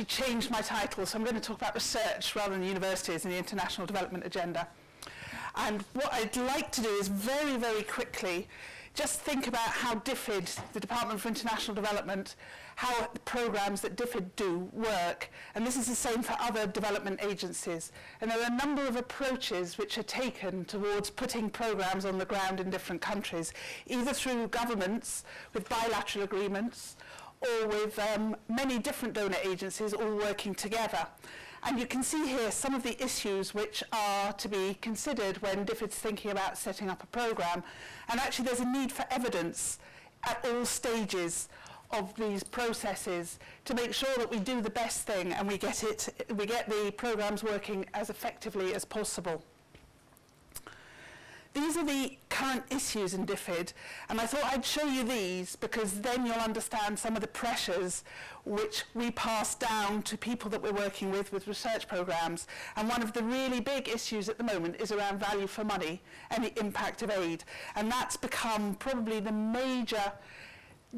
actually changed my title, so I'm going to talk about research rather than universities and the international development agenda. And what I'd like to do is very, very quickly just think about how DFID, the Department for International Development, how the programs that DFID do work. And this is the same for other development agencies. And there are a number of approaches which are taken towards putting programs on the ground in different countries, either through governments with bilateral agreements or with many different donor agencies all working together. And you can see here some of the issues which are to be considered when DFID's thinking about setting up a program. And actually there's a need for evidence at all stages of these processes to make sure that we do the best thing and we get the programs working as effectively as possible. These are the current issues in DFID, and I thought I'd show you these because then you'll understand some of the pressures which we pass down to people that we're working with research programs. And one of the really big issues at the moment is around value for money and the impact of aid. And that's become probably the major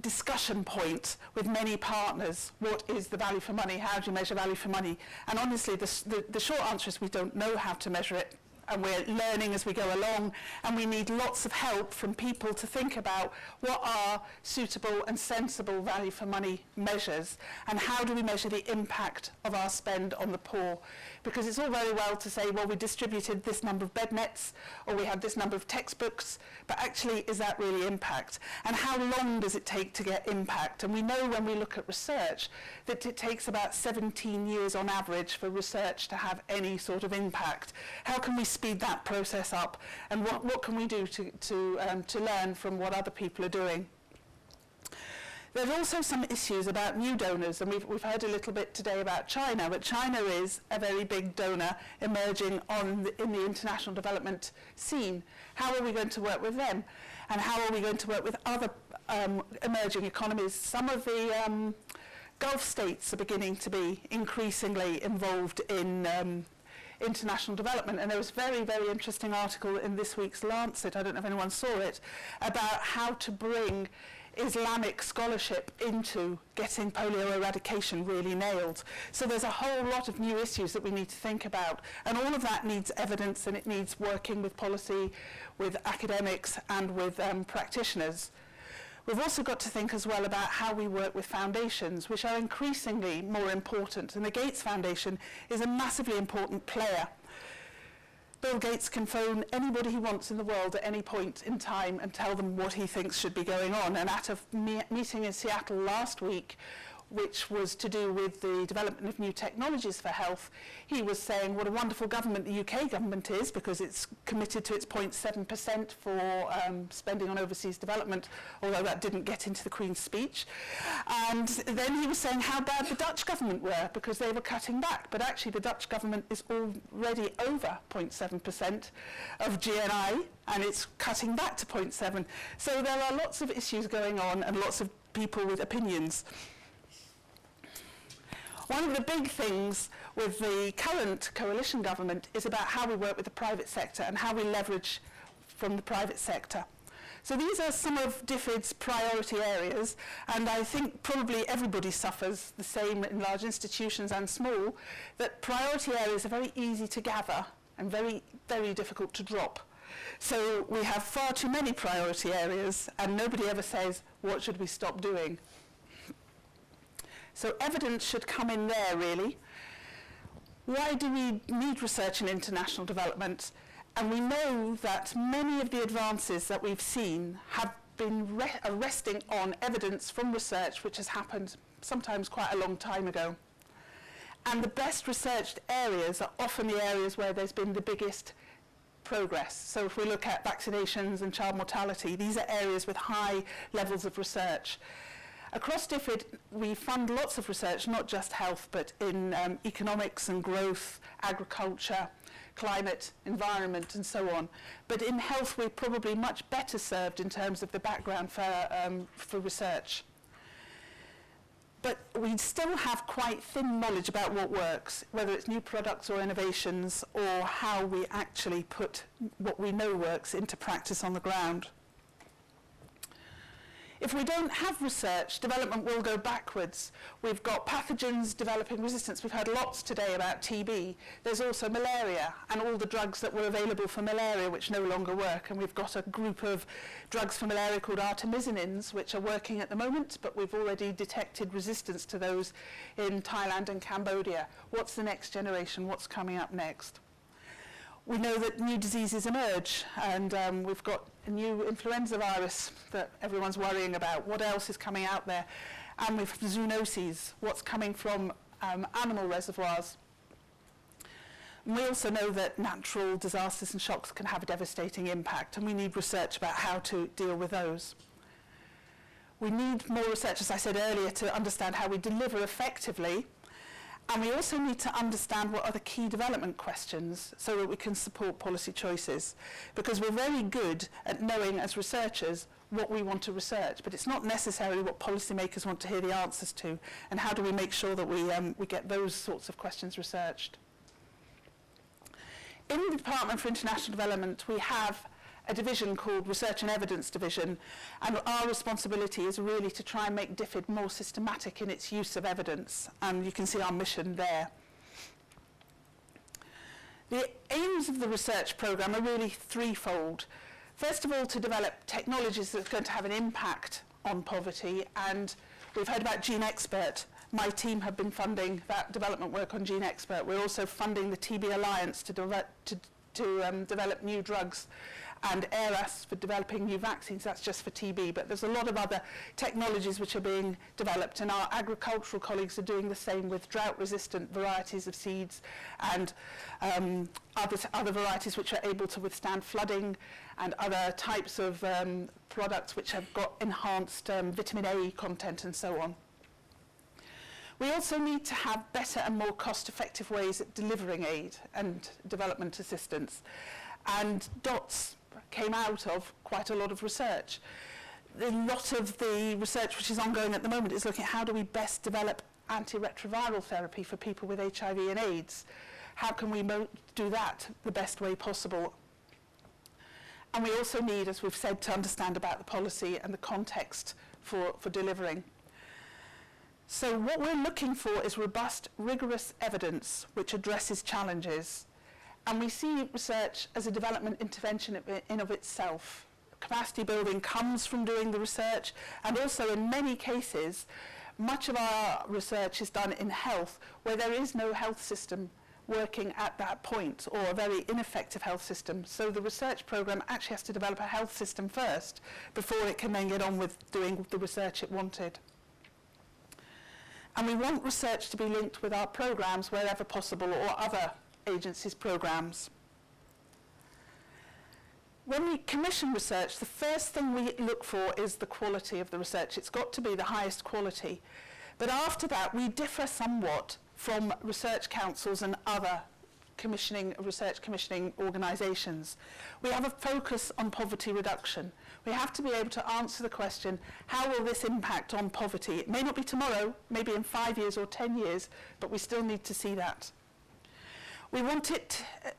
discussion point with many partners. What is the value for money? How do you measure value for money? And honestly, the short answer is we don't know how to measure it. And we're learning as we go along, and we need lots of help from people to think about what are suitable and sensible value for money measures, and how do we measure the impact of our spend on the poor. Because it's all very well to say, well, we distributed this number of bed nets, or we had this number of textbooks, but actually, is that really impact? And how long does it take to get impact? And we know when we look at research that it takes about 17 years on average for research to have any sort of impact. How can we speed that process up, and what can we do to learn from what other people are doing? There's also some issues about new donors, and we've heard a little bit today about China, but China is a very big donor emerging in the international development scene. How are we going to work with them? And how are we going to work with other emerging economies? Some of the Gulf states are beginning to be increasingly involved in international development, and there was a very, very interesting article in this week's Lancet, I don't know if anyone saw it, about how to bring Islamic scholarship into getting polio eradication really nailed. So there's a whole lot of new issues that we need to think about, and all of that needs evidence, and it needs working with policy, with academics and with practitioners. We've also got to think as well about how we work with foundations, which are increasingly more important. And the Gates Foundation is a massively important player. Bill Gates can phone anybody he wants in the world at any point in time and tell them what he thinks should be going on. And at a meeting in Seattle last week, which was to do with the development of new technologies for health, he was saying what a wonderful government the UK government is, because it's committed to its 0.7% for spending on overseas development, although that didn't get into the Queen's speech. And then he was saying how bad the Dutch government were, because they were cutting back. But actually the Dutch government is already over 0.7% of GNI, and it's cutting back to 0.7. So there are lots of issues going on and lots of people with opinions. One of the big things with the current coalition government is about how we work with the private sector and how we leverage from the private sector. So these are some of DFID's priority areas, and I think probably everybody suffers the same in large institutions and small, that priority areas are very easy to gather and very, very difficult to drop. So we have far too many priority areas, and nobody ever says, what should we stop doing? So evidence should come in there, really. Why do we need research in international development? And we know that many of the advances that we've seen have been resting on evidence from research which has happened sometimes quite a long time ago. And the best researched areas are often the areas where there's been the biggest progress. So if we look at vaccinations and child mortality, these are areas with high levels of research. Across DFID, we fund lots of research, not just health, but in economics and growth, agriculture, climate, environment, and so on. But in health, we're probably much better served in terms of the background for research. But we still have quite thin knowledge about what works, whether it's new products or innovations, or how we actually put what we know works into practice on the ground. If we don't have research, development will go backwards. We've got pathogens developing resistance. We've heard lots today about TB. There's also malaria and all the drugs that were available for malaria which no longer work. And we've got a group of drugs for malaria called artemisinins which are working at the moment, but we've already detected resistance to those in Thailand and Cambodia. What's the next generation? What's coming up next? We know that new diseases emerge, and we've got a new influenza virus that everyone's worrying about. What else is coming out there? And we've zoonoses, what's coming from animal reservoirs. And we also know that natural disasters and shocks can have a devastating impact, and we need research about how to deal with those. We need more research, as I said earlier, to understand how we deliver effectively. And we also need to understand what are the key development questions so that we can support policy choices. Because we're very good at knowing as researchers what we want to research, but it's not necessarily what policymakers want to hear the answers to. And how do we make sure that we get those sorts of questions researched? In the Department for International Development, we have a division called Research and Evidence Division, and our responsibility is really to try and make DFID more systematic in its use of evidence, and you can see our mission there. The aims of the research programme are really threefold. First of all, to develop technologies that are going to have an impact on poverty, and we've heard about GeneXpert. My team have been funding that development work on GeneXpert. We're also funding the TB Alliance to develop new drugs, and ERAS for developing new vaccines. That's just for TB, but there's a lot of other technologies which are being developed, and our agricultural colleagues are doing the same with drought-resistant varieties of seeds and other varieties which are able to withstand flooding, and other types of products which have got enhanced vitamin A content and so on. We also need to have better and more cost-effective ways at delivering aid and development assistance, and DOTS came out of quite a lot of research. A lot of the research which is ongoing at the moment is looking at how do we best develop antiretroviral therapy for people with HIV and AIDS. How can we do that the best way possible? And we also need, as we've said, to understand about the policy and the context for delivering. So what we're looking for is robust, rigorous evidence which addresses challenges. And we see research as a development intervention in of itself. Capacity building comes from doing the research, and also in many cases, much of our research is done in health, where there is no health system working at that point, or a very ineffective health system. So the research program actually has to develop a health system first, before it can then get on with doing the research it wanted. And we want research to be linked with our programs wherever possible, or other agencies' programs. When we commission research, the first thing we look for is the quality of the research. It's got to be the highest quality. But after that, we differ somewhat from research councils and other research commissioning organisations. We have a focus on poverty reduction. We have to be able to answer the question, how will this impact on poverty? It may not be tomorrow, maybe in 5 years or 10 years, but we still need to see that. We want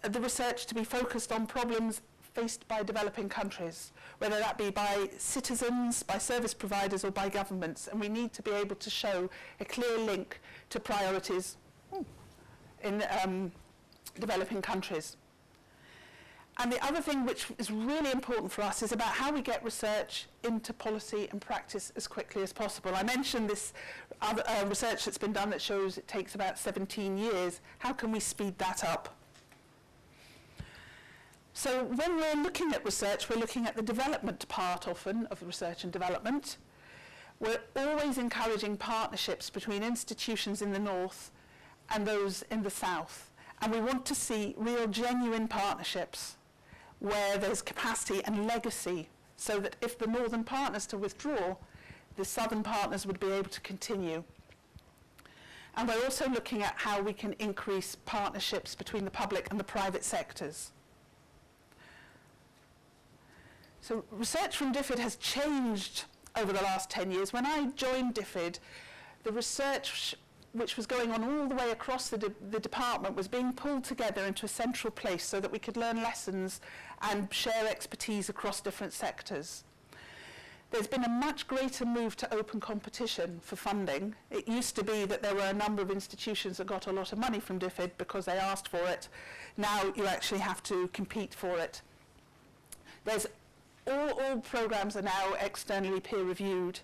the research to be focused on problems faced by developing countries, whether that be by citizens, by service providers, or by governments, and we need to be able to show a clear link to priorities in developing countries. And the other thing which is really important for us is about how we get research into policy and practice as quickly as possible. I mentioned this other research that's been done that shows it takes about 17 years. How can we speed that up? So when we're looking at research, we're looking at the development part often of research and development. We're always encouraging partnerships between institutions in the north and those in the south. And we want to see real, genuine partnerships where there's capacity and legacy, so that if the northern partners to withdraw, the southern partners would be able to continue. And we're also looking at how we can increase partnerships between the public and the private sectors. So research from DFID has changed over the last 10 years. When I joined DFID, the research which was going on all the way across the department was being pulled together into a central place so that we could learn lessons and share expertise across different sectors. There's been a much greater move to open competition for funding. It used to be that there were a number of institutions that got a lot of money from DFID because they asked for it. Now you actually have to compete for it. All programs are now externally peer reviewed,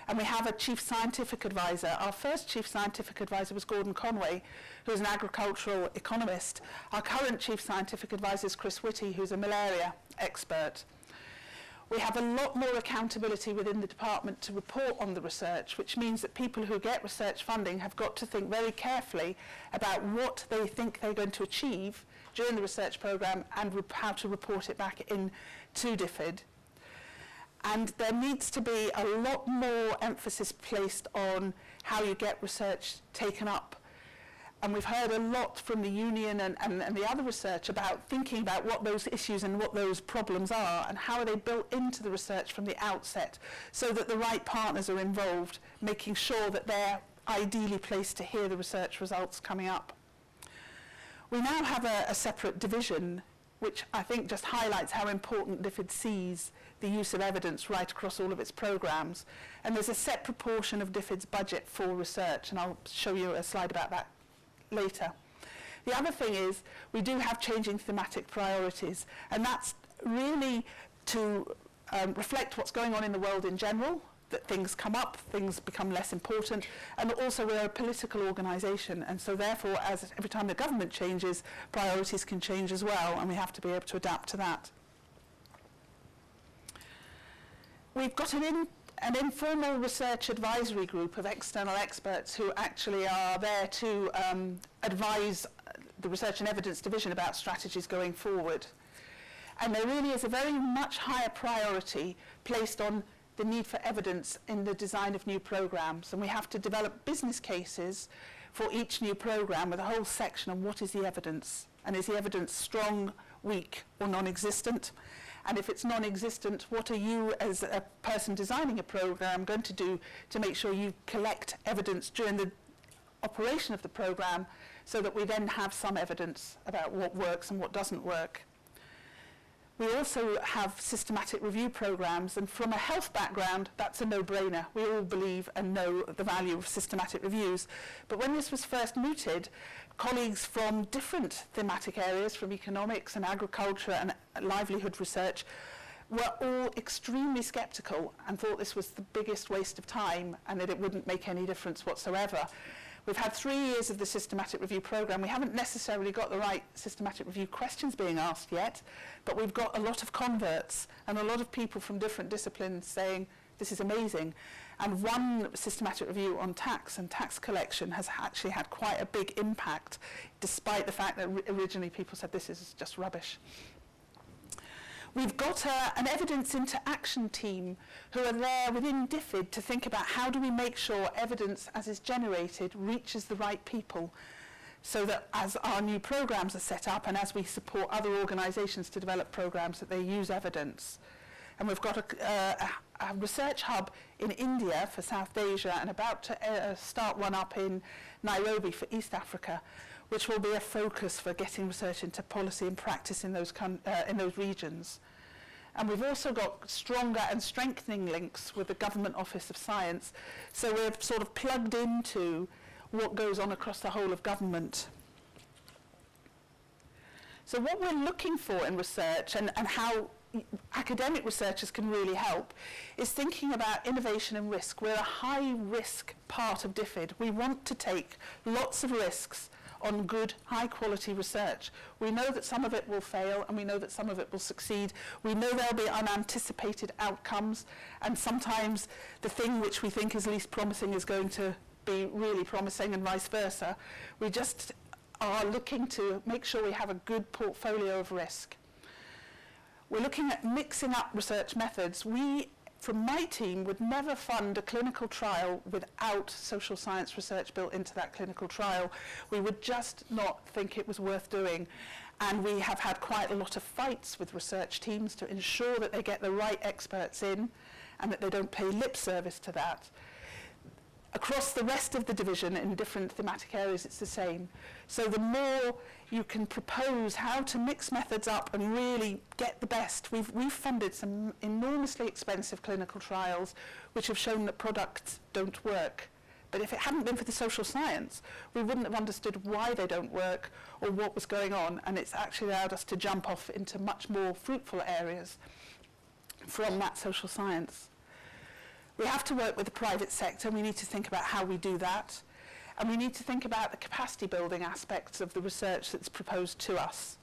and we have a chief scientific advisor. Our first chief scientific advisor was Gordon Conway, who's an agricultural economist. Our current chief scientific advisor is Chris Whitty, who's a malaria expert. We have a lot more accountability within the department to report on the research, which means that people who get research funding have got to think very carefully about what they think they're going to achieve during the research programme and how to report it back in to DFID. And there needs to be a lot more emphasis placed on how you get research taken up. And we've heard a lot from the union and the other research about thinking about what those issues and what those problems are and how are they built into the research from the outset so that the right partners are involved, making sure that they're ideally placed to hear the research results coming up. We now have a separate division which I think just highlights how important DFID sees the use of evidence right across all of its programs. And there's a set proportion of DFID's budget for research, and I'll show you a slide about that later. The other thing is we do have changing thematic priorities, and that's really to reflect what's going on in the world in general, that things come up, things become less important, and also we're a political organisation, and so therefore every time the government changes, priorities can change as well, and we have to be able to adapt to that. We've got an informal research advisory group of external experts who actually are there to advise the Research and Evidence Division about strategies going forward. And there really is a very much higher priority placed on the need for evidence in the design of new programs. And we have to develop business cases for each new program with a whole section on what is the evidence. And is the evidence strong, weak, or non-existent? And if it's non-existent, what are you as a person designing a program going to do to make sure you collect evidence during the operation of the program so that we then have some evidence about what works and what doesn't work? We also have systematic review programs, and from a health background, that's a no-brainer. We all believe and know the value of systematic reviews. But when this was first mooted, colleagues from different thematic areas, from economics and agriculture and livelihood research, were all extremely sceptical and thought this was the biggest waste of time and that it wouldn't make any difference whatsoever. We've had 3 years of the systematic review program. We haven't necessarily got the right systematic review questions being asked yet, but we've got a lot of converts and a lot of people from different disciplines saying, this is amazing. And one systematic review on tax and tax collection has actually had quite a big impact, despite the fact that originally people said this is just rubbish. We've got an evidence interaction team who are there within DFID to think about how do we make sure evidence as is generated reaches the right people, so that as our new programs are set up and as we support other organisations to develop programs, that they use evidence. And we've got a research hub in India for South Asia and about to start one up in Nairobi for East Africa, which will be a focus for getting research into policy and practice in those regions. And we've also got stronger and strengthening links with the Government Office of Science, so we're sort of plugged into what goes on across the whole of government. So what we're looking for in research and how academic researchers can really help is thinking about innovation and risk. We're a high-risk part of DFID. We want to take lots of risks on good, high-quality research. We know that some of it will fail, and we know that some of it will succeed. We know there'll be unanticipated outcomes, and sometimes the thing which we think is least promising is going to be really promising, and vice versa. We just are looking to make sure we have a good portfolio of risk. We're looking at mixing up research methods. We, from my team, would never fund a clinical trial without social science research built into that clinical trial. We would just not think it was worth doing. And we have had quite a lot of fights with research teams to ensure that they get the right experts in and that they don't pay lip service to that. Across the rest of the division in different thematic areas, it's the same. So the more you can propose how to mix methods up and really get the best. We've funded some enormously expensive clinical trials which have shown that products don't work. But if it hadn't been for the social science, we wouldn't have understood why they don't work or what was going on, and it's actually allowed us to jump off into much more fruitful areas from that social science. We have to work with the private sector. We need to think about how we do that. And we need to think about the capacity building aspects of the research that's proposed to us.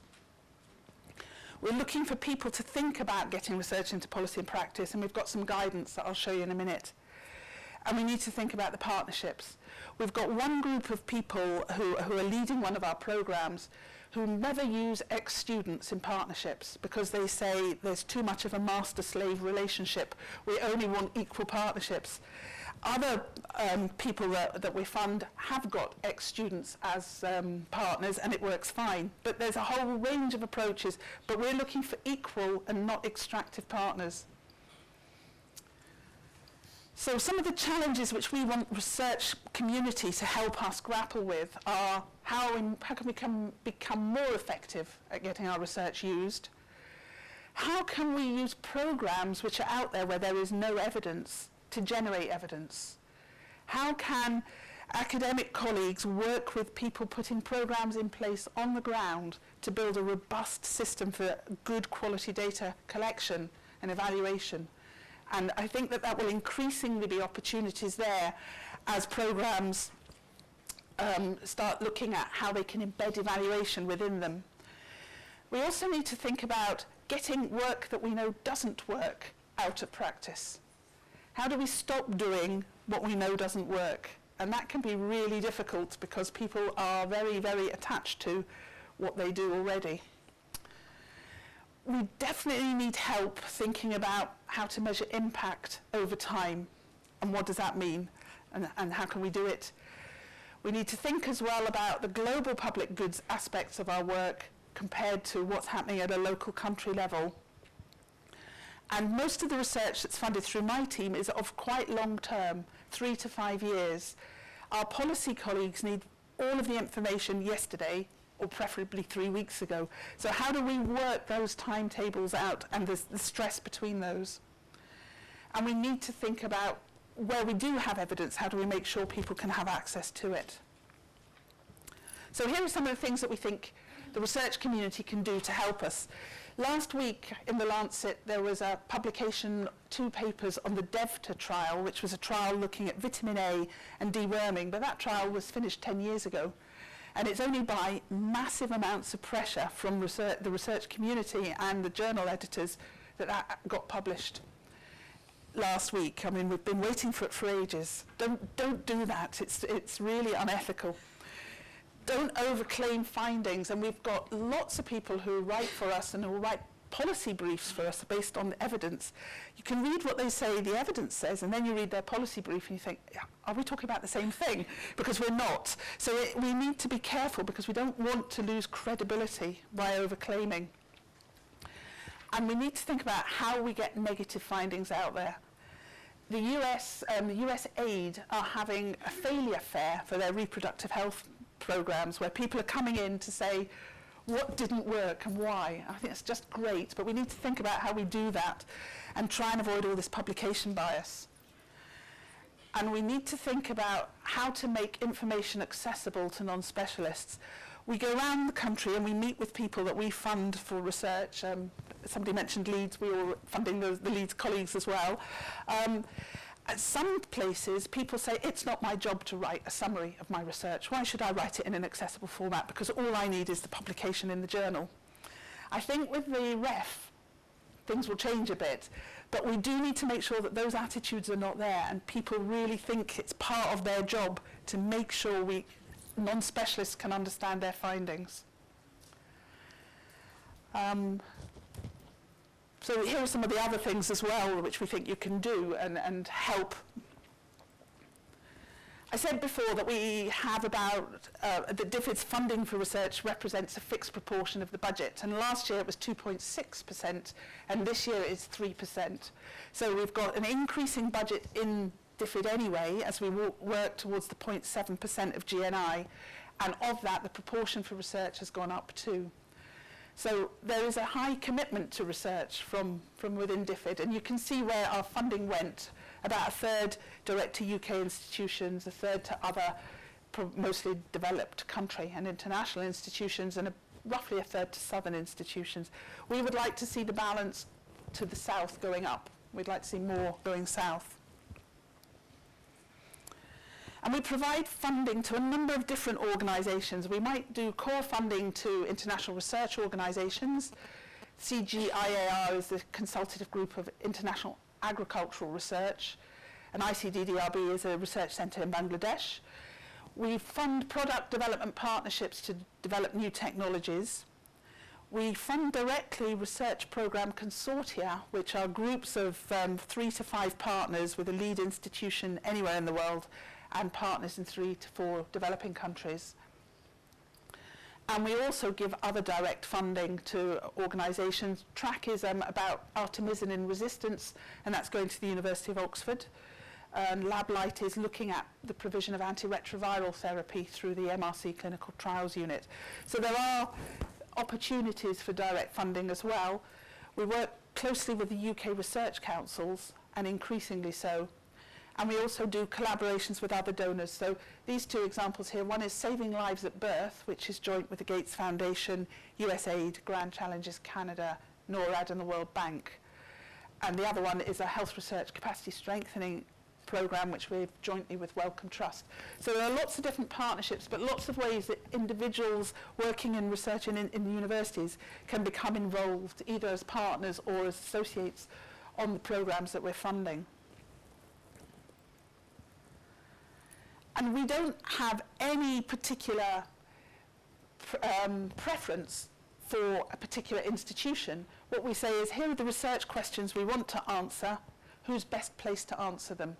We're looking for people to think about getting research into policy and practice, and we've got some guidance that I'll show you in a minute. And we need to think about the partnerships. We've got one group of people who are leading one of our programs who never use ex-students in partnerships because they say there's too much of a master-slave relationship. We only want equal partnerships. Other people that we fund have got ex-students as partners, and it works fine. But there's a whole range of approaches, but we're looking for equal and not extractive partners. So some of the challenges which we want research community to help us grapple with are how can we become more effective at getting our research used? How can we use programs which are out there where there is no evidence to generate evidence? How can academic colleagues work with people putting programs in place on the ground to build a robust system for good quality data collection and evaluation? And I think that will increasingly be opportunities there as programs start looking at how they can embed evaluation within them. We also need to think about getting work that we know doesn't work out of practice. How do we stop doing what we know doesn't work? And that can be really difficult because people are very, very attached to what they do already. We definitely need help thinking about how to measure impact over time and what does that mean and how can we do it. We need to think as well about the global public goods aspects of our work compared to what's happening at a local country level. And most of the research that's funded through my team is of quite long term, 3 to 5 years. Our policy colleagues need all of the information yesterday, or preferably 3 weeks ago. So how do we work those timetables out and the stress between those? And we need to think about where we do have evidence, how do we make sure people can have access to it? So here are some of the things that we think the research community can do to help us. Last week in the Lancet there was a publication, 2 papers on the DFID trial, which was a trial looking at vitamin A and deworming, but that trial was finished 10 years ago. And it's only by massive amounts of pressure from the research community and the journal editors that got published last week. I mean, we've been waiting for it for ages. Don't do that. It's really unethical. Don't overclaim findings. And we've got lots of people who write for us and who write policy briefs for us based on the evidence. You can read what they say the evidence says, and then you read their policy brief and you think, are we talking about the same thing? Because we're not. So we need to be careful because we don't want to lose credibility by overclaiming. And we need to think about how we get negative findings out there. The US aid are having a failure fair for their reproductive health programs where people are coming in to say, what didn't work and why? I think it's just great, but we need to think about how we do that and try and avoid all this publication bias. And we need to think about how to make information accessible to non-specialists. We go around the country and we meet with people that we fund for research. Somebody mentioned Leeds, we were funding the Leeds colleagues as well. At some places, people say, it's not my job to write a summary of my research. Why should I write it in an accessible format? Because all I need is the publication in the journal. I think with the REF, things will change a bit. But we do need to make sure that those attitudes are not there and people really think it's part of their job to make sure non-specialists can understand their findings. So here are some of the other things as well which we think you can do and help. I said before that we have about, that Diffid's funding for research represents a fixed proportion of the budget, and last year it was 2.6% and this year it's 3%. So we've got an increasing budget in DFID anyway, as we work towards the 0.7% of GNI, and of that, the proportion for research has gone up too. So there is a high commitment to research from within DFID, and you can see where our funding went. About a third direct to UK institutions, a third to other mostly developed country and international institutions, and roughly a third to southern institutions. We would like to see the balance to the south going up. We'd like to see more going south. And we provide funding to a number of different organisations. We might do core funding to international research organisations. CGIAR is the consultative group of international agricultural research, and ICDDRB is a research centre in Bangladesh. We fund product development partnerships to develop new technologies. We fund directly research programme consortia, which are groups of 3 to 5 partners with a lead institution anywhere in the world, and partners in 3 to 4 developing countries. And we also give other direct funding to organisations. TRACK is about artemisinin resistance, and that's going to the University of Oxford. LabLight is looking at the provision of antiretroviral therapy through the MRC Clinical Trials Unit. So there are opportunities for direct funding as well. We work closely with the UK research councils, and increasingly so. And we also do collaborations with other donors. So these 2 examples here, one is Saving Lives at Birth, which is joint with the Gates Foundation, USAID, Grand Challenges Canada, NORAD and the World Bank. And the other one is a health research capacity strengthening programme, which we've jointly with Wellcome Trust. So there are lots of different partnerships, but lots of ways that individuals working in research in universities can become involved, either as partners or as associates on the programmes that we're funding. And we don't have any particular preference for a particular institution. What we say is, here are the research questions we want to answer. Who's best placed to answer them?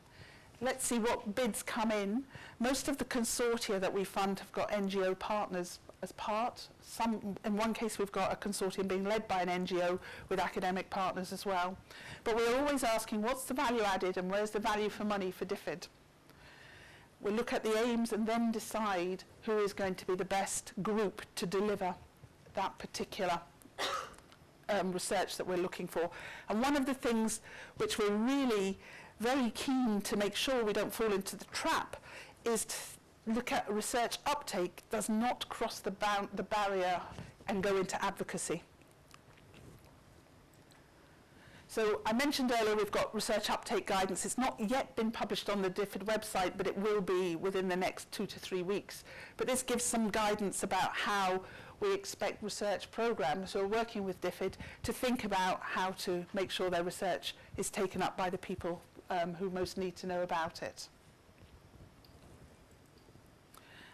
Let's see what bids come in. Most of the consortia that we fund have got NGO partners as part. In one case, we've got a consortium being led by an NGO with academic partners as well. But we're always asking, what's the value added and where's the value for money for DFID? We'll look at the aims and then decide who is going to be the best group to deliver that particular research that we're looking for. And one of the things which we're really very keen to make sure we don't fall into the trap is to look at research uptake does not cross the barrier and go into advocacy. So I mentioned earlier we've got research uptake guidance. It's not yet been published on the DFID website, but it will be within the next 2 to 3 weeks. But this gives some guidance about how we expect research programmes who are working with DFID to think about how to make sure their research is taken up by the people who most need to know about it.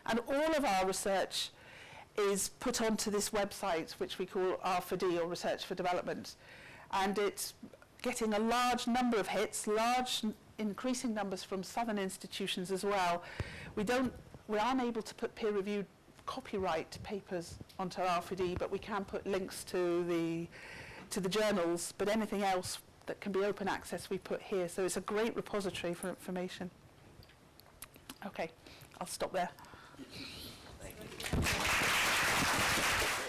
And all of our research is put onto this website, which we call DFID, or Research for Development. And it's getting a large number of hits, increasing numbers from southern institutions as well. We aren't able to put peer-reviewed copyright papers onto DFID, but we can put links to the journals. But anything else that can be open access, we put here. So it's a great repository for information. Okay, I'll stop there. Thank you.